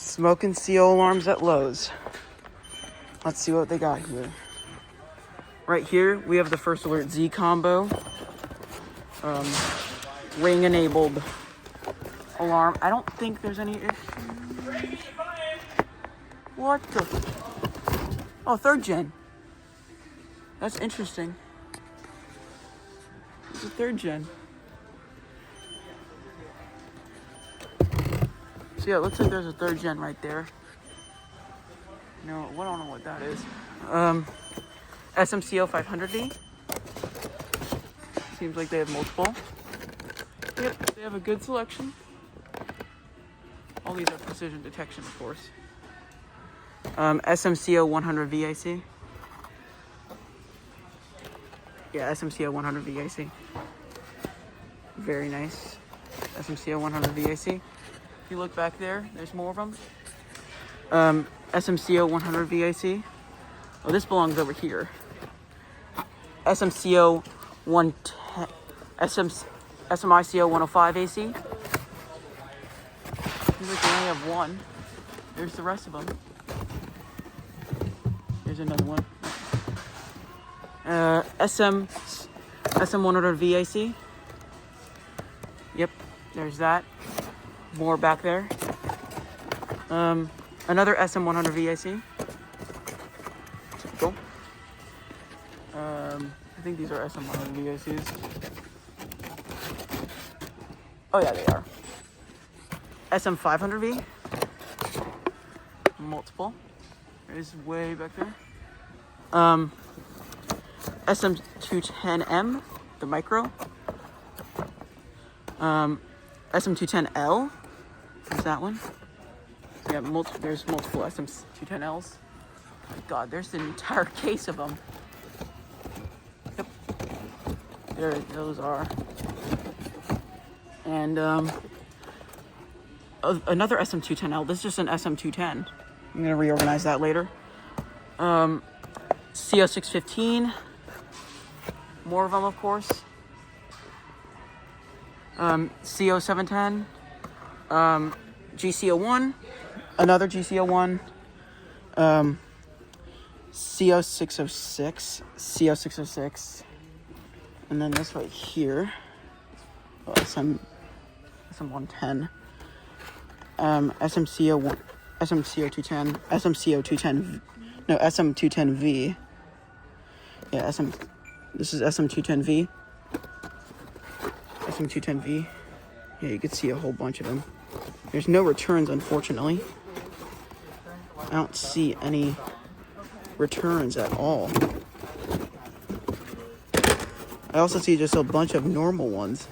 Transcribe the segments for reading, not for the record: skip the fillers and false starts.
Smoke and seal alarms at Lowe's. Let's see what they got here. Right here, we have the First Alert Z combo. Ring enabled alarm. I don't think there's any issue. What the? Oh, 3rd gen. That's interesting. It's a 3rd gen. So yeah, it looks like there's a 3rd gen right there. No, I don't know what that is. SMCO 500V. Seems like they have multiple. Yep, they have a good selection. All these are precision detection, of course. SMCO 100 VAC. Yeah, SMCO 100 VAC. Very nice. SMCO 100 VAC. If you look back there, there's more of them. SMCO 100 VAC. Oh, this belongs over here. SMCO 110. SMICO 105 AC. Seems like they only have one. There's the rest of them. Here's another one. SM 100 VAC. Yep, there's that. More back there. Another SM 100 VAC. Typical. I think these are SM 100 VACs. Oh yeah, they are. SM 500V. Multiple. It is way back there. SM 210M, the micro. SM 210L. There's that one. Yeah, there's multiple SM 210Ls. Oh my God, there's an entire case of them. Yep. There, those are. And another SM210L. This is just an SM210. I'm gonna reorganize that later. CO615. More of them, of course. CO710. GCO1. Another GCO1. CO606. CO606. And then this right here. Oh, SM110. SMCO1, SMCO210, SMCO210, no, SM210V. Yeah, this is SM210V. SM210V. Yeah, you can see a whole bunch of them. There's no returns, unfortunately. I don't see any returns at all. I also see just a bunch of normal ones.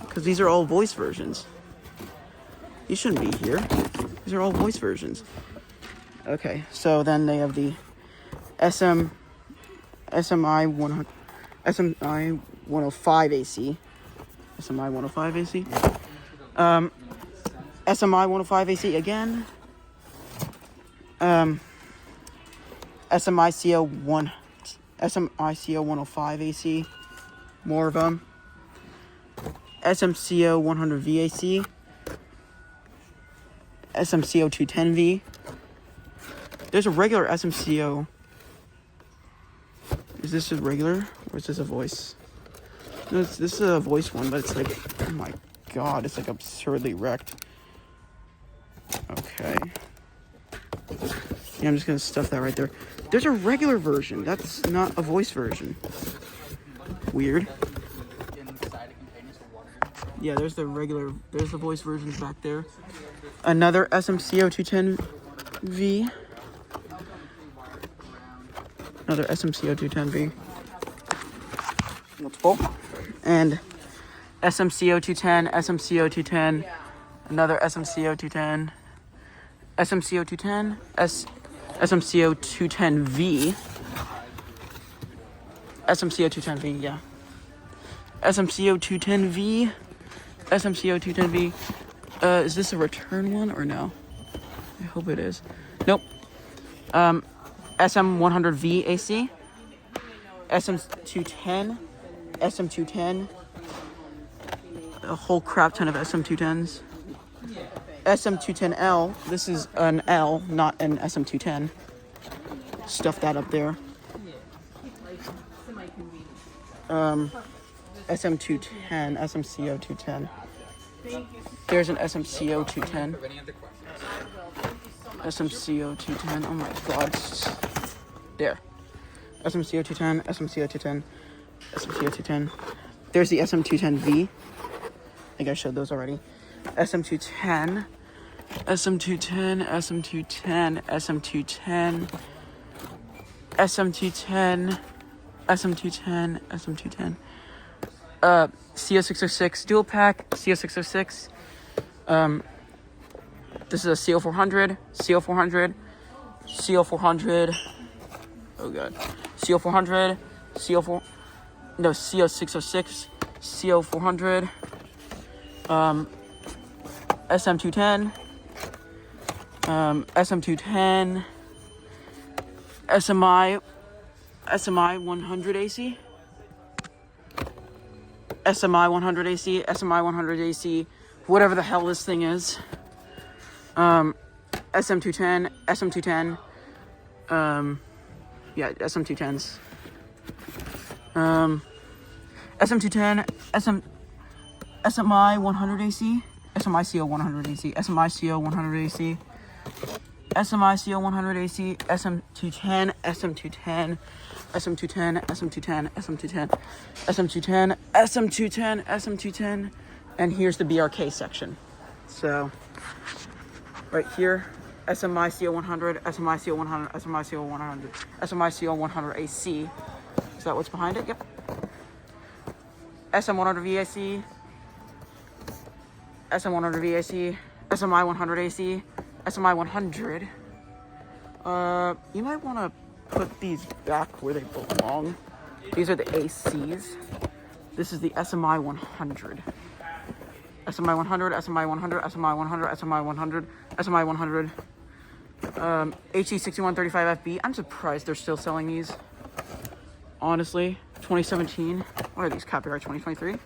Because these are all voice versions. You shouldn't be here. These are all voice versions. Okay, so then they have the SMI 105 AC. SMI 105 AC. SMI 105 AC again. SMICO 105 AC. More of them. SMCO 100 VAC. SMCO 210V. There's a regular SMCO. Is this a regular or is this a voice? No, this is a voice one, but it's like, oh my God, it's like absurdly wrecked. Okay. Yeah, I'm just gonna stuff that right there. There's a regular version. That's not a voice version. Weird. Yeah, there's the voice versions back there. Another SMCO 210V. Another SMCO 210V. Multiple. And SMCO 210, SMCO 210, another SMCO 210, SMCO 210, SMCO 210V. SMCO 210V, yeah. SMCO 210V. SMCO 210V. Is this a return one or no? I hope it is. Nope. SM100V AC. SM210. SM210. A whole crap ton of SM210s. SM210L. This is an L, not an SM210. Stuff that up there. SM210, SMCO210. There's an SMCO210. SMCO210. Oh my god. There. SMCO210, SMCO210, SMCO210. There's the SM210V. I think I showed those already. SM210, SM210, SM210, SM210, SM210, SM210, SM210. CO606 dual pack, CO606. This is a CO400, CO400, CO400. Oh god. CO400, CO606, CO400, SM210, SM210, SMI 100 AC, SMI 100 AC, SMI 100 AC, whatever the hell this thing is. SM210, SM210, yeah, SM210s. SM210, SMI 100 AC, SMI CO 100 AC, SMI CO 100 AC, SMI CO 100 AC, SM210, SM210, SM210, SM210, SM210, SM210, SM210, SM210, and here's the BRK section. So, right here, SMI CO 100, SMI CO 100, SMI CO 100, SMI CO 100 AC. Is that what's behind it? Yep. SM100 VAC, SM100 VAC, SMI 100 AC, SMI 100. You might want to put these back where they belong. These are the ACs. This is the SMI 100. SMI 100, SMI 100, SMI 100, SMI 100, SMI 100. HE6135FB. I'm surprised they're still selling these. Honestly, 2017. What are these? Copyright 2023?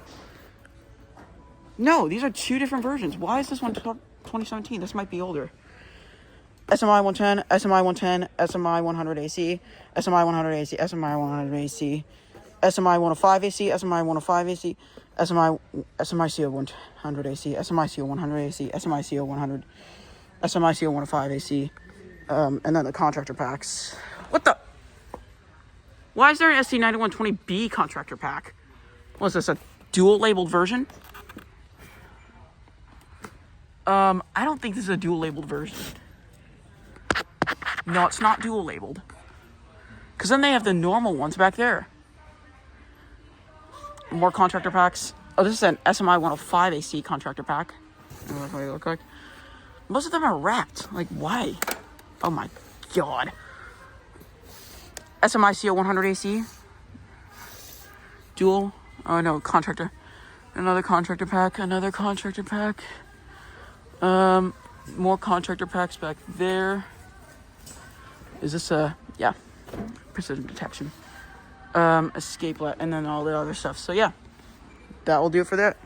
No, these are two different versions. Why is this one 2017? This might be older. SMI 110, SMI 110, SMI 100 AC, SMI 100 AC, SMI 100 AC, SMI 105 AC, SMI 105 AC, SMI CO 100 AC, SMI CO 100 AC, SMI CO 100, SMI CO 105 AC, and then the contractor packs. What the? Why is there an SC9120B contractor pack? Was this a dual labeled version? I don't think this is a dual labeled version. No, it's not dual labeled. Because then they have the normal ones back there. More contractor packs. Oh, this is an SMI 105 AC contractor pack. I don't know what they look like. Most of them are wrapped. Like, why? Oh my god. SMI CO 100 AC. Dual. Oh no, contractor. Another contractor pack. Another contractor pack. More contractor packs back there. Is this a, yeah, precision detection. Escape light, and then all the other stuff. So yeah, that will do it for that.